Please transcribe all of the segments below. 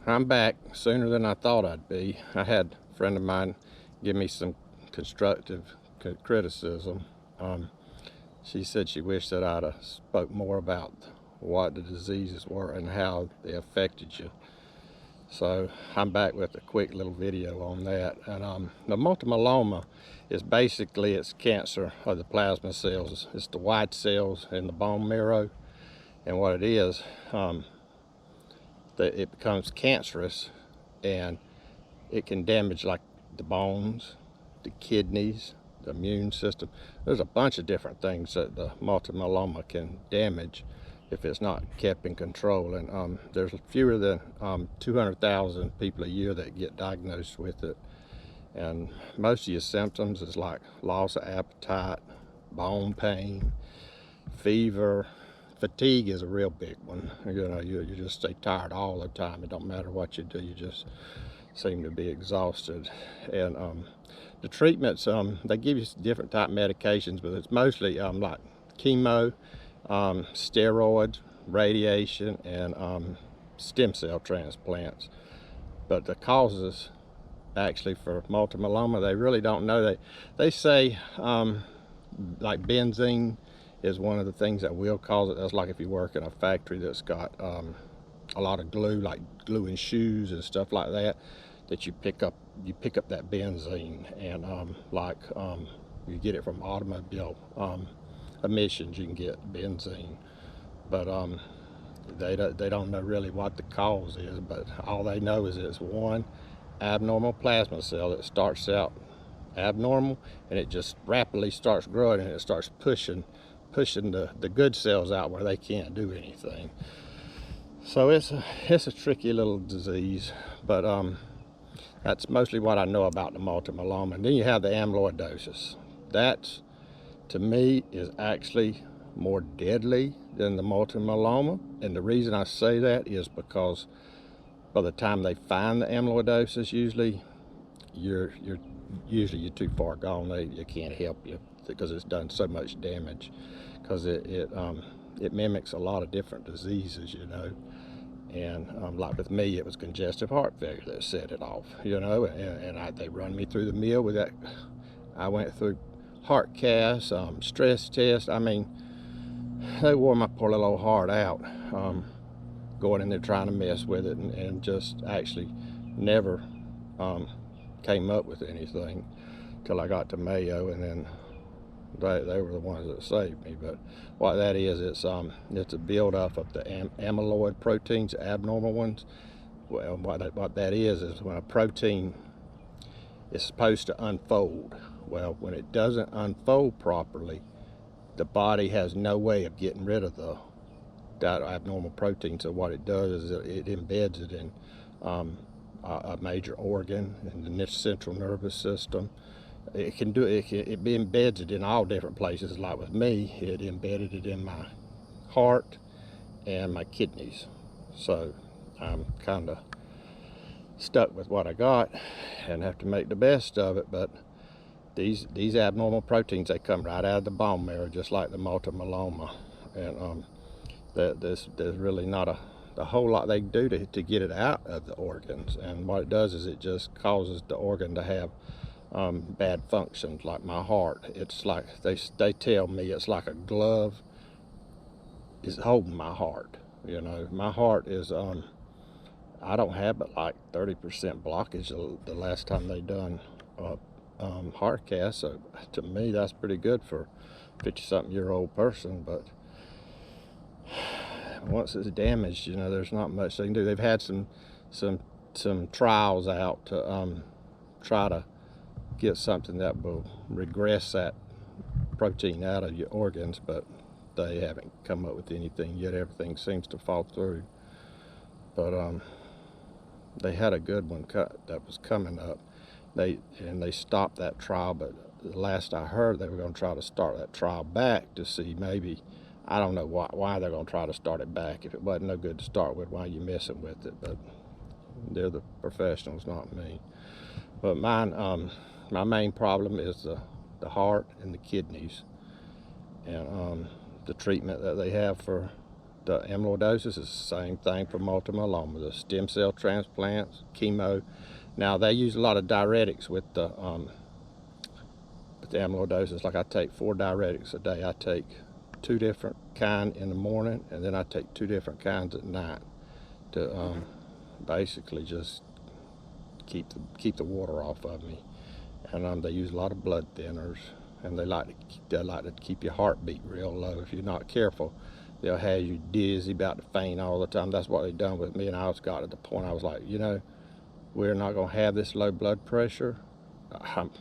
I'm back sooner than I thought I'd be. I had a friend of mine give me some constructive criticism. Um, she said she wished that I'd have spoke more about what the diseases were and how they affected you. So I'm back with a quick little video on that. And the multiple myeloma is basically it's cancer of the plasma cells. It's the white cells in the bone marrow, and what it is, it becomes cancerous, and it can damage like the bones, the kidneys, the immune system. There's a bunch of different things that the multiple myeloma can damage if it's not kept in control. And there's fewer than 200,000 people a year that get diagnosed with it. And most of your symptoms is like loss of appetite, bone pain, fever. Fatigue is a real big one. You just stay tired all the time. It don't matter what you do, you just seem to be exhausted. And the treatments, they give you different type medications, but it's mostly like chemo, steroids, radiation, and stem cell transplants. But the causes actually for multiple myeloma, they really don't know. They say like benzene is one of the things that will cause it. That's like if you work in a factory that's got a lot of glue, like glue in shoes and stuff like that, that you pick up that benzene. And you get it from automobile emissions, you can get benzene. But they don't know really what the cause is, but all they know is it's one abnormal plasma cell that starts out abnormal, and it just rapidly starts growing, and it starts pushing the good cells out where they can't do anything. So it's a tricky little disease, but that's mostly what I know about the multiple myeloma. And then you have the amyloidosis. That, to me, is actually more deadly than the multiple myeloma. And the reason I say that is because by the time they find the amyloidosis, usually you're too far gone. They can't help you because it's done so much damage. Because it mimics a lot of different diseases, And like with me, it was congestive heart failure that set it off, And they run me through the mill with that. I went through heart casts, stress tests. I mean, they wore my poor little old heart out, going in there trying to mess with it, and just actually never came up with anything till I got to Mayo, and then they were the ones that saved me. But what that is, it's a buildup of the amyloid proteins, abnormal ones. Well, what that is when a protein is supposed to unfold. Well, when it doesn't unfold properly, the body has no way of getting rid of that abnormal protein. So what it does is it embeds it in a major organ in the central nervous system. It embeds it in all different places. Like with me, it embedded it in my heart and my kidneys. So I'm kind of stuck with what I got and have to make the best of it. But these abnormal proteins, they come right out of the bone marrow, just like the multiple myeloma. And there's really not a whole lot they can do to get it out of the organs. And what it does is it just causes the organ to have bad functions. Like my heart, it's like they tell me it's like a glove is holding my heart. My heart is I don't have but like 30% blockage the last time they done heart cast. So to me, that's pretty good for a 50-something-year-old person. But once it's damaged, there's not much they can do. They've had some trials out to try to get something that will regress that protein out of your organs, but they haven't come up with anything yet. Everything seems to fall through. But they had a good one that was coming up. They stopped that trial, but the last I heard, they were going to try to start that trial back to see maybe, I don't know why they're going to try to start it back. If it wasn't no good to start with, why are you messing with it? But they're the professionals, not me. But mine, my main problem is the heart and the kidneys. And the treatment that they have for the amyloidosis is the same thing for multiple myeloma. The stem cell transplants, chemo. Now they use a lot of diuretics with the amyloidosis. Like I take 4 diuretics a day. I take 2 different kinds in the morning, and then I take 2 different kinds at night to basically just keep the water off of me. And they use a lot of blood thinners, and they like to keep your heartbeat real low. If you're not careful, they'll have you dizzy, about to faint all the time. That's what they done with me, and I was got to the point I was like, you know, we're not gonna have this low blood pressure. I'm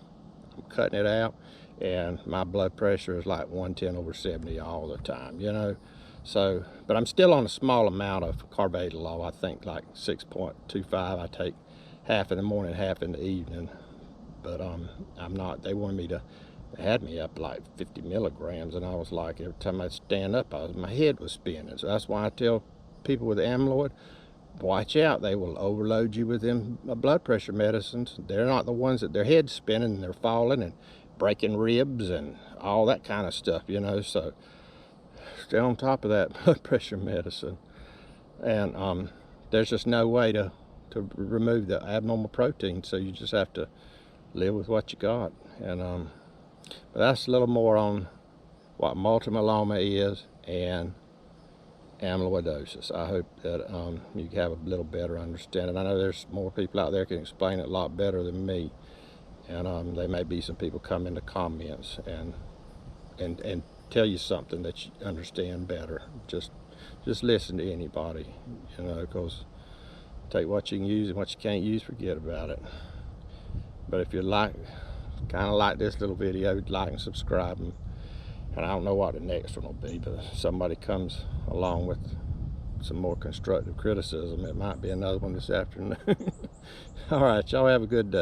cutting it out, and my blood pressure is like 110/70 all the time, you know. So, but I'm still on a small amount of carvedilol. I think like 6.25. I take half in the morning, half in the evening. But I'm not. They wanted me to. They had me up like 50 milligrams, and I was like, every time I stand up, my head was spinning. So that's why I tell people with amyloid, watch out. They will overload you with them blood pressure medicines. They're not the ones that their head's spinning and they're falling and breaking ribs and all that kind of stuff, you know. So stay on top of that blood pressure medicine. And there's just no way to remove the abnormal protein, so you just have to live with what you got. And but that's a little more on what multiple myeloma is and amyloidosis. I hope that you have a little better understanding. I know there's more people out there can explain it a lot better than me, and there may be some people come in the comments and tell you something that you understand better. Just listen to anybody, you know, because take what you can use, and what you can't use, forget about it. But if you kind of like this little video, like and subscribe, and I don't know what the next one will be, but if somebody comes along with some more constructive criticism, it might be another one this afternoon. All right, y'all have a good day.